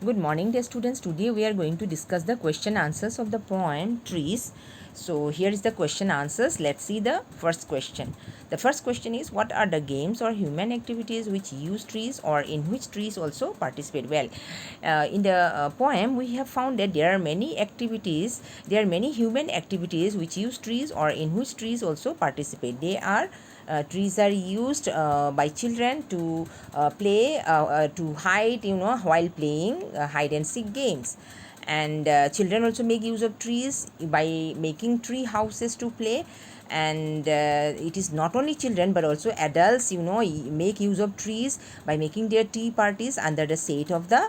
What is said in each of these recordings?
Good morning, dear students. Today we are going to discuss the question answers of the poem Trees. So here is the question answers. Let's see the first question. The first question is, what are the games or human activities which use trees or in which trees also participate? Well, in the poem we have found that there are many activities, there are many human activities which use trees or in which trees also participate. They are trees are used by children to play to hide, while playing hide and seek games. And children also make use of trees by making tree houses to play. And it is not only children but also adults, make use of trees by making their tea parties under the shade of the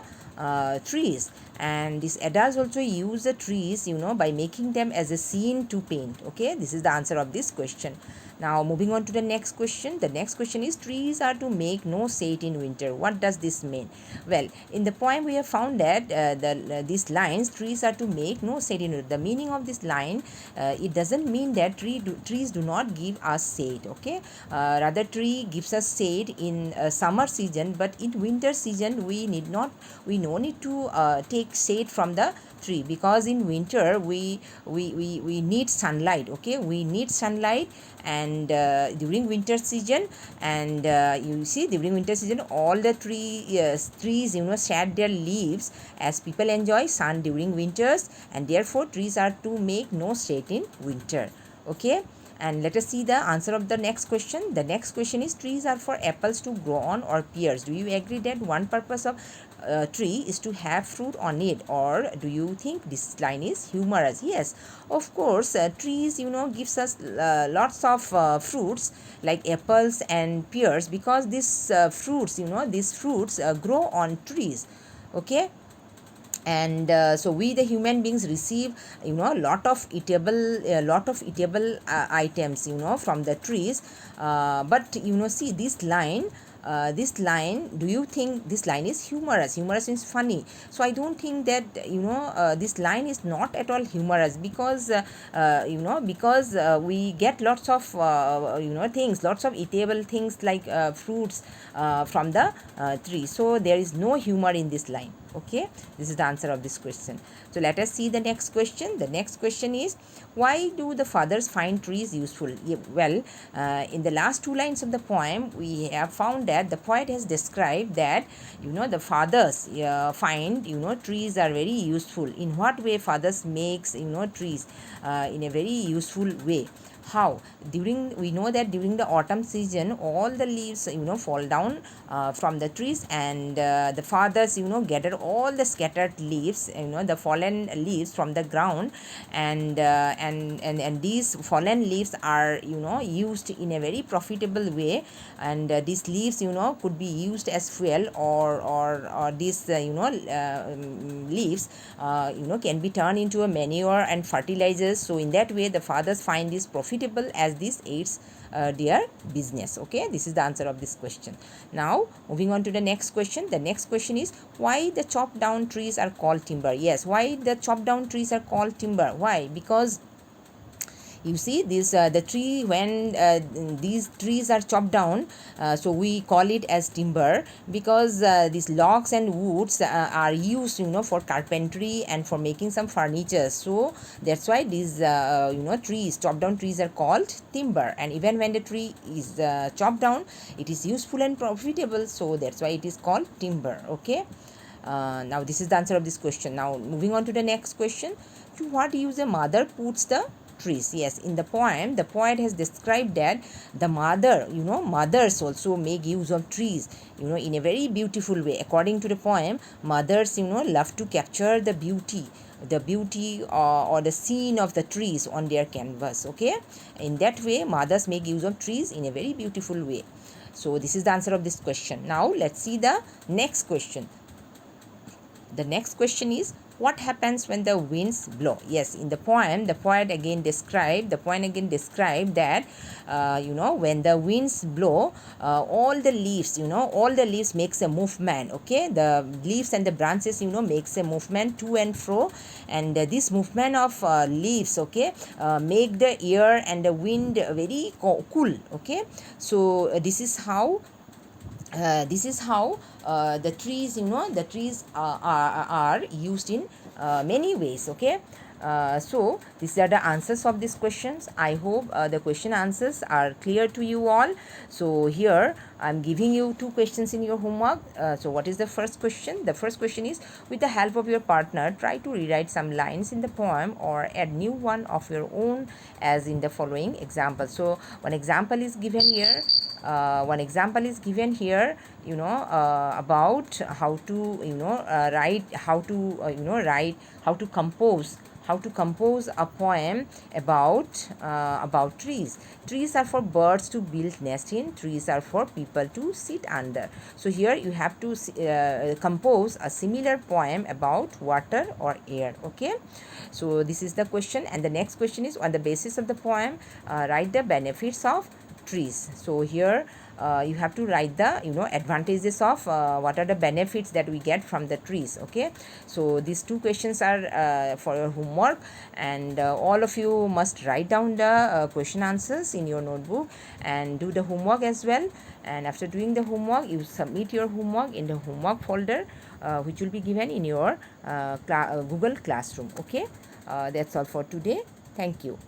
trees. And these adults also use the trees, by making them as a scene to paint. Okay, this is the answer of this question. Now moving on to the next question. The next question is, trees are to make no shade in winter. What does this mean? Well, in the poem we have found that these lines, trees are to make no shade in winter. The meaning of this line, it doesn't mean that trees do not give us shade. Okay, rather tree gives us shade in summer season, but in winter season we no need to take shade from the tree, because in winter we need sunlight. Okay, we need sunlight. And during winter season, and you see, during winter season all the trees shed their leaves, as people enjoy sun during winters, and therefore trees are to make no shade in winter. Okay, and let us see the answer of the next question. The next question is, trees are for apples to grow on or pears. Do you agree that one purpose of tree is to have fruit on it, or do you think this line is humorous? Yes, of course, trees gives us lots of fruits like apples and pears, because these fruits grow on trees. Okay, and so we the human beings receive lot of eatable items from the trees. But see this line, do you think this line is humorous? Humorous means funny. So I don't think that this line is not at all humorous, because we get lots of things, lots of eatable things like fruits from the tree. So there is no humor in this line. Okay, this is the answer of this question. So let us see the next question. The next question is, why do the fathers find trees useful? Well, in the last two lines of the poem we have found that the poet has described that the fathers find trees are very useful. In what way fathers makes trees in a very useful way? How? During, we know that during the autumn season all the leaves fall down from the trees, and the fathers gather all the scattered leaves, the fallen leaves from the ground. And and these fallen leaves are used in a very profitable way. And these leaves could be used as fuel, or these leaves can be turned into a manure and fertilizers. So in that way the fathers find this profitable, as this aids their business. Okay, this is the answer of this question. Now moving on to the next question. The next question is, why the chopped down trees are called timber? Yes, why the chopped down trees are called timber? Why? Because you see this the tree, when these trees are chopped down, so we call it as timber, because these logs and woods are used for carpentry and for making some furniture. So that's why these trees, chopped down trees, are called timber. And even when the tree is chopped down, it is useful and profitable, so that's why it is called timber. Okay, now this is the answer of this question. Now moving on to the next question. To what use a mother puts the trees? Yes, in the poem the poet has described that the mothers also make use of trees in a very beautiful way. According to the poem, mothers love to capture the beauty or the scene of the trees on their canvas. Okay, in that way mothers make use of trees in a very beautiful way. So this is the answer of this question. Now let's see the next question. The next question is, what happens when the winds blow? Yes, in the poem the poet again described that when the winds blow, all the leaves makes a movement. Okay, the leaves and the branches makes a movement to and fro. And this movement of leaves, okay, make the air and the wind very cool. Okay, so this is how this is how the trees, the trees are used in many ways. Okay, so these are the answers of these questions. I hope the question answers are clear to you all. So here I'm giving you two questions in your homework. So what is the first question? The first question is, with the help of your partner, try to rewrite some lines in the poem or add new one of your own as in the following example. So one example is given here. About how to write, how to write, how to compose, a poem about trees. Trees are for birds to build nest in. Trees are for people to sit under. So here you have to compose a similar poem about water or air. Okay, so this is the question, and the next question is, on the basis of the poem, write the benefits of trees. So here you have to write the advantages of what are the benefits that we get from the trees. Okay, so these two questions are for your homework, and all of you must write down the question answers in your notebook and do the homework as well. And after doing the homework, you submit your homework in the homework folder, which will be given in your Google Classroom. Okay, that's all for today. Thank you.